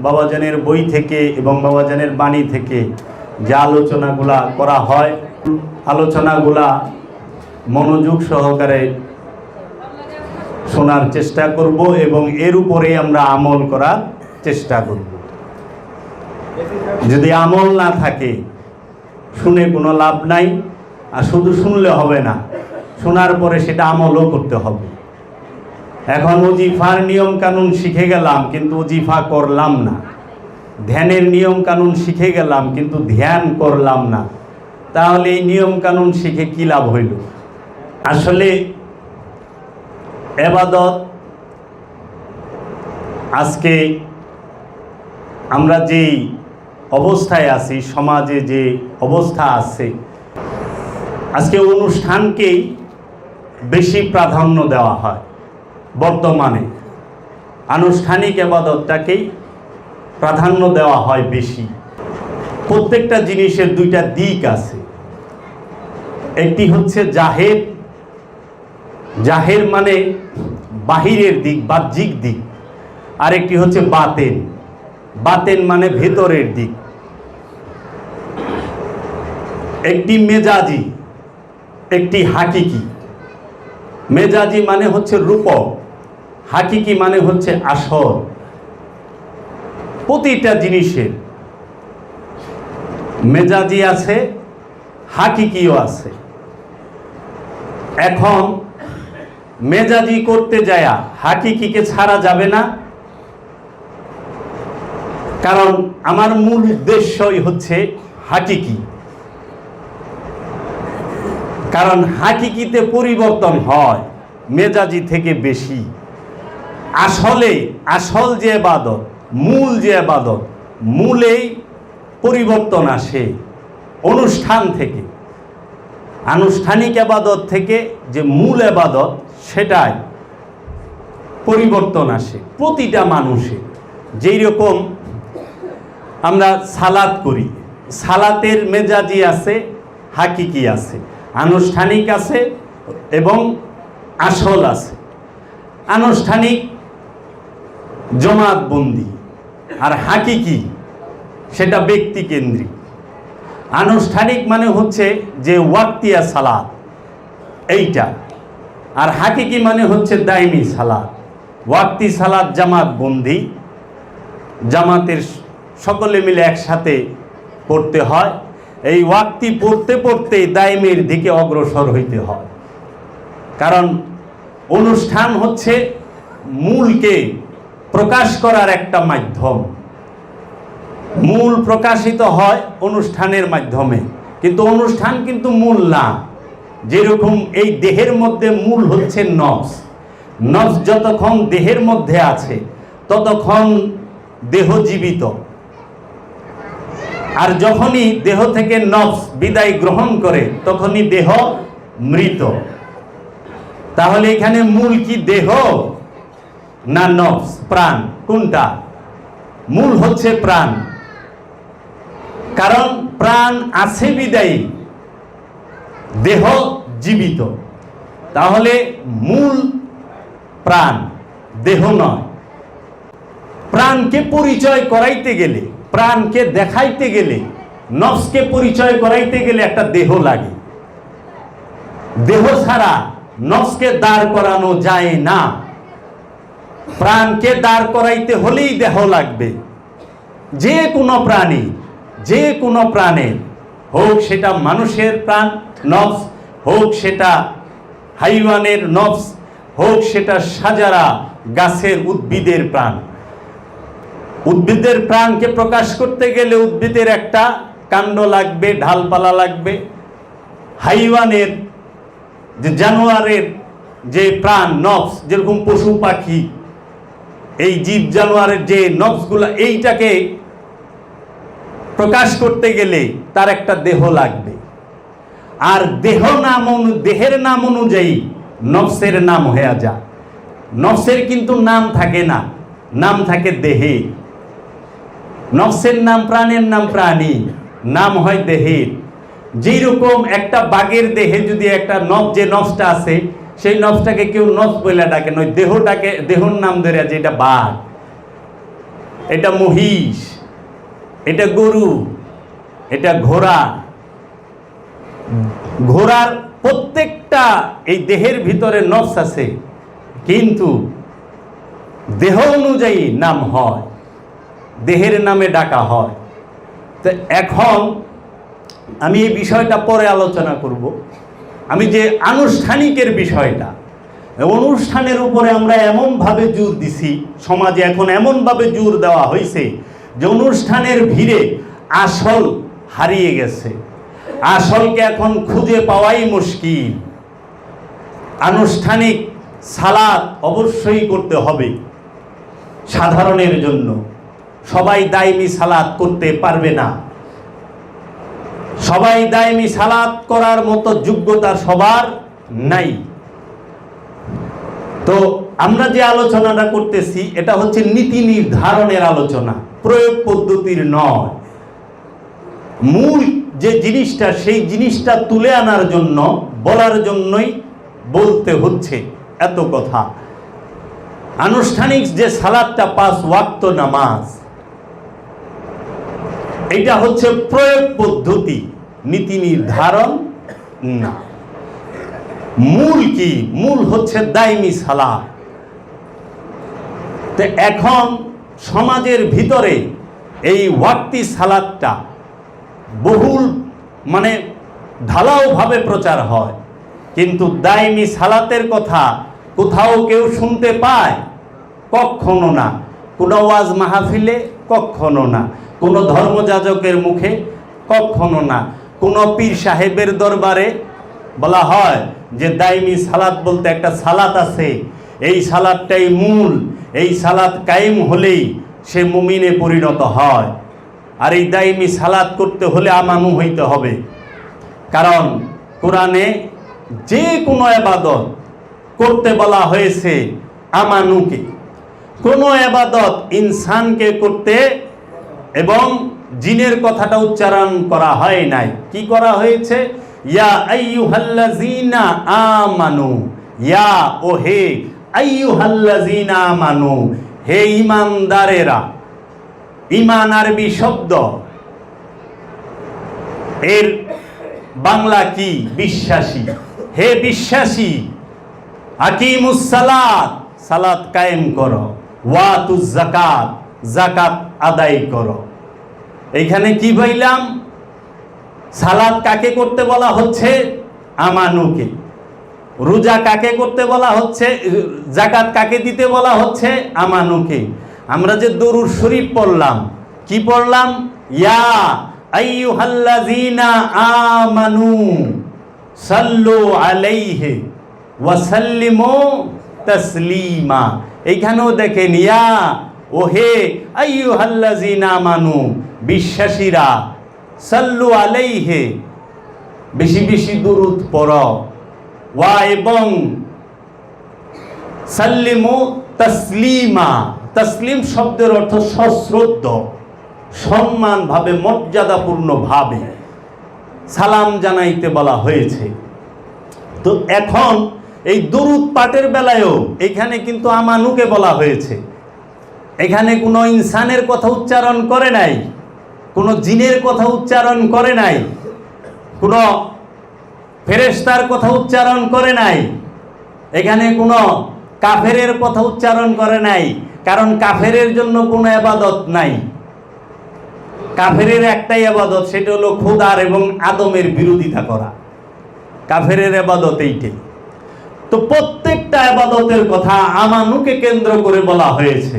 বাবাজানের বই থেকে এবং বাবাজানের বাণী থেকে যে আলোচনাগুলা করা হয়, আলোচনাগুলা মনোযোগ সহকারে শোনার চেষ্টা করব এবং এর উপরে আমরা আমল করার চেষ্টা করব। যদি আমল না থাকে শুনে কোনো লাভ নাই, আর শুধু শুনলে হবে না, শোনার পরে সেটা আমলও করতে হবে। এখন ওজিফার নিয়ম কানুন শিখে গেলাম কিন্তু ওজিফা করলাম না, ধ্যানের নিয়ম কানুন শিখে গেলাম কিন্তু ধ্যান করলাম না, তাহলে এই নিয়ম কানুন শিখে কি লাভ হইল? আসলে ইবাদত, আজকে আমরা যেই অবস্থায় আছি, সমাজে যে অবস্থা আছে, আজকে অনুষ্ঠানকেই বেশি প্রাধান্য দেওয়া হয়। বর্তমানে আনুষ্ঠানিক ইবাদতটাকেই প্রাধান্য দেওয়া হয় বেশি। প্রত্যেকটা জিনিসের দুইটা দিক আছে, একটি হচ্ছে জাহের, জাহের মানে বাহিরের দিক, বাহ্যিক দিক, আর একটি হচ্ছে বাতেন, বাতেন মানে ভেতরের দিক। একটি মেজাজি, একটি হাকিকি। মেজাজি মানে হচ্ছে রূপক, হাকিকি মানে হচ্ছে আসল। প্রতিটা জিনিসের মেজাজি আছে, হাকিকিও আছে। এখন মেজাজি করতে যায়া হাকিকিকে ছাড়া যাবে না, কারণ আমার মূল উদ্দেশ্যই হচ্ছে হাকিকি। কারণ হাকিকিতে পরিবর্তন হয় মেজাজি থেকে বেশি। আসলে আসল যে ইবাদত, মূল যে ইবাদত, মূলেই পরিবর্তন আসে অনুষ্ঠান থেকে। আনুষ্ঠানিক ইবাদত থেকে যে মূল ইবাদত, সেটাই পরিবর্তন আসে প্রতিটা মানুষের। যেই রকম আমরা সালাত করি, সালাতের মেজাজি আছে, হাকিকি আছে, আনুষ্ঠানিক আছে এবং আসল আছে। আনুষ্ঠানিক জমাতবন্দি, আর হাকিকি সেটা ব্যক্তিকেন্দ্রিক। আনুষ্ঠানিক মানে হচ্ছে যে ওয়াক্তিয়া সালাত এইটা, আর হাকিকি মানে হচ্ছে দাইমি সালাত। ওয়াক্তি সালাত জামাতবন্দি, জামাতের সকলে মিলে একসাথে পড়তে হয়। এই ওয়াক্তি পড়তে পড়তে দাইমের দিকে অগ্রসর হইতে হয়। কারণ অনুষ্ঠান হচ্ছে মূলকে প্রকাশ করার একটা মাধ্যম। মূল প্রকাশিত হয় অনুষ্ঠানের মাধ্যমে, কিন্তু অনুষ্ঠান কিন্তু মূল না। যেরকম এই দেহের মধ্যে মূল হচ্ছে নফস। নফস যতক্ষণ দেহের মধ্যে আছে ততক্ষণ দেহ জীবিত, আর যখনই দেহ থেকে নফস বিদায় গ্রহণ করে তখনই দেহ মৃত। তাহলে এখানে মূল কি দেহ না নফস, প্রাণ? কোনটা মূল? হচ্ছে প্রাণ। কারণ প্রাণ আছে বিদায়ী দেহ জীবিত। তাহলে মূল প্রাণ, দেহ নয়। প্রাণকে পরিচয় করাইতে গেলে, প্রাণকে দেখাইতে গেলে, নফসকে পরিচয় করাইতে গেলে একটা দেহ লাগে। দেহ ছাড়া নফসকে দাঁড় করানো যায় না। প্রাণকে দাঁড় করাইতে হলেই দেহ লাগবে। যে কোনো প্রাণী, যে কোনো প্রাণের, হোক সেটা মানুষের প্রাণ নফস, হোক সেটা হাইওয়ানের নফস, হোক সেটা সাজারা গাছের উদ্ভিদের প্রাণ। উদ্ভিদের প্রাণকে প্রকাশ করতে গেলে উদ্ভিদের একটা কাণ্ড লাগবে, ঢালপালা লাগবে। হাইওয়ানের যে জানোয়ারের যে প্রাণ নফস, যেরকম পশু পাখি, এই জীব জানোয়ারের যে নফসগুলো, এইটাকে প্রকাশ করতে গেলে তার একটা দেহ লাগবে। আর দেহের নাম অনুযায়ী নফসের নাম হয়ে যায়। নফসের কিন্তু নাম থাকে না, নাম থাকে দেহে। নফসের নাম, প্রাণের নাম প্রাণী, নাম হয় দেহের। যেই রকম একটা বাঘের দেহে যদি একটা নফস, যে নফসটা আছে, সেই নফসটাকে কেউ নফস বলে ডাকে নয়, দেহটাকে, দেহর নাম ধরে যে এটা বাঘ। এটা মহিষ, এটা গরু, এটা ঘোড়া। ঘোড়ার প্রত্যেকটা এই দেহের ভিতরে নফস আছে, কিন্তু দেহ অনুযায়ী নাম হয়, দেহের নামে ডাকা হয়। তো এখন আমি এই বিষয়টা পরে আলোচনা করব। আমি যে আনুষ্ঠানিকের বিষয়টা, অনুষ্ঠানের উপরে আমরা এমনভাবে জোর দিছি, সমাজে এখন এমনভাবে জোর দেওয়া হয়েছে যে অনুষ্ঠানের ভিড়ে আসল হারিয়ে গেছে। আসলকে এখন খুঁজে পাওয়াই মুশকিল। আনুষ্ঠানিক সালাত অবশ্যই করতে হবে সাধারণের জন্য। সবাই দায়মি সালাত করতে পারবে না, সবাই দায়মি সালাত করার মতো যোগ্যতা সবার নাই। তো আমরা যে আলোচনাটা করতেছি এটা হচ্ছে নীতি নির্ধারণের আলোচনা, প্রয়োগ পদ্ধতির নয়। মূল যে জিনিসটা, সেই জিনিসটা তুলে আনার জন্য, বলার জন্যই বলতে হচ্ছে এত কথা। আনুষ্ঠানিক যে সালাতটা 5 ওয়াক্ত নামাজ, এটা হচ্ছে প্রয়োগ পদ্ধতি, নীতি নির্ধারণ না। মূল কি? মূল হচ্ছে দায়মি সালাত। তো এখন সমাজের ভিতরে এই ওয়াক্তি সালাতটা বহুল ঢালাওভাবে প্রচার হয়, কিন্তু দায়মি সালাতের কথা কোথাও কেউ শুনতে পায়? কখনো না। কোনো ওয়াজ মাহফিলে কখনো না, কোনো ধর্মযাজকের মুখে কখনো না, কোনো পীর সাহেবের দরবারে বলা হয় যে দায়মি সালাত বলতে একটা সালাত আছে, এই সালাতটাই মূল, এই সালাত কায়েম হলেই সে মুমিনে পরিণত হয়। আর এই দায়মি সালাত করতে হলে আমানু হইতে হবে, কারণ কোরআনে যে কোনো ইবাদত করতে বলা হয়েছে আমানুকে। কোনো ইবাদত ইনসানকে করতে এবং জিনের কথাটা উচ্চারণ করা হয় নাই। কি করা হয়েছে? ইয়া আইয়ুহাল্লাযীনা আমানু, ইয়া ও হে আইয়ুহাল্লাযীনা আমানু, হে ঈমানদারেরা। ঈমান আরবি শব্দ, এর বাংলা কি? বিশ্বাসী। হে বিশ্বাসী, আকিমুস সালাত, সালাত কায়েম করো, ওয়াতুজ যাকাত, যাকাত আদায় করো। এইখানে কি বললাম? সালাত কাকে করতে বলা হচ্ছে? আমানুকে। রোজা কাকে করতে বলা হচ্ছে? যাকাত কাকে দিতে বলা হচ্ছে? আমানুকে। আমরা যে দরুদ শরীফ পড়লাম, কি পড়লাম? ইয়া আইয়ুহাল্লাযীনা আমানু সাল্লু আলাইহি ওয়া সাল্লিমু তাসলিমা। এইখানেও দেখেন, ইয়া ও হে আইয়ুহাল্লাযীনা আমানু, বিশ্বাসীরা, সাল্লু আলাইহি, বেশি বেশি দরুদ পড়ো, ওয়া এবং সাল্লিমু তাসলিমা। তাসলিম শব্দের অর্থ সশ্রদ্ধ, সম্মান ভাবে, মর্যাদাপূর্ণ ভাবে সালাম জানাইতে বলা হয়েছে। তো এখন এই দরুদ পাঠের বেলায়ও এখানে কিন্তু আমানুকে বলা হয়েছে। এখানে কোনো ইনসানের কথা উচ্চারণ করে নাই, কোনো জিনের কথা উচ্চারণ করে নাই, কোনো ফেরেশতার কথা উচ্চারণ করে নাই, এখানে কোনো কাফেরের কথা উচ্চারণ করে নাই। কারণ কাফেরের জন্য কোনো ইবাদত নাই। কাফেরের একটাই ইবাদত, সেটা হলো খোদার এবং আদমের বিরোধিতা করা। কাফেরের ইবাদত এইটাই। তো প্রত্যেকটা ইবাদতের কথা আমানুকে কেন্দ্র করে বলা হয়েছে।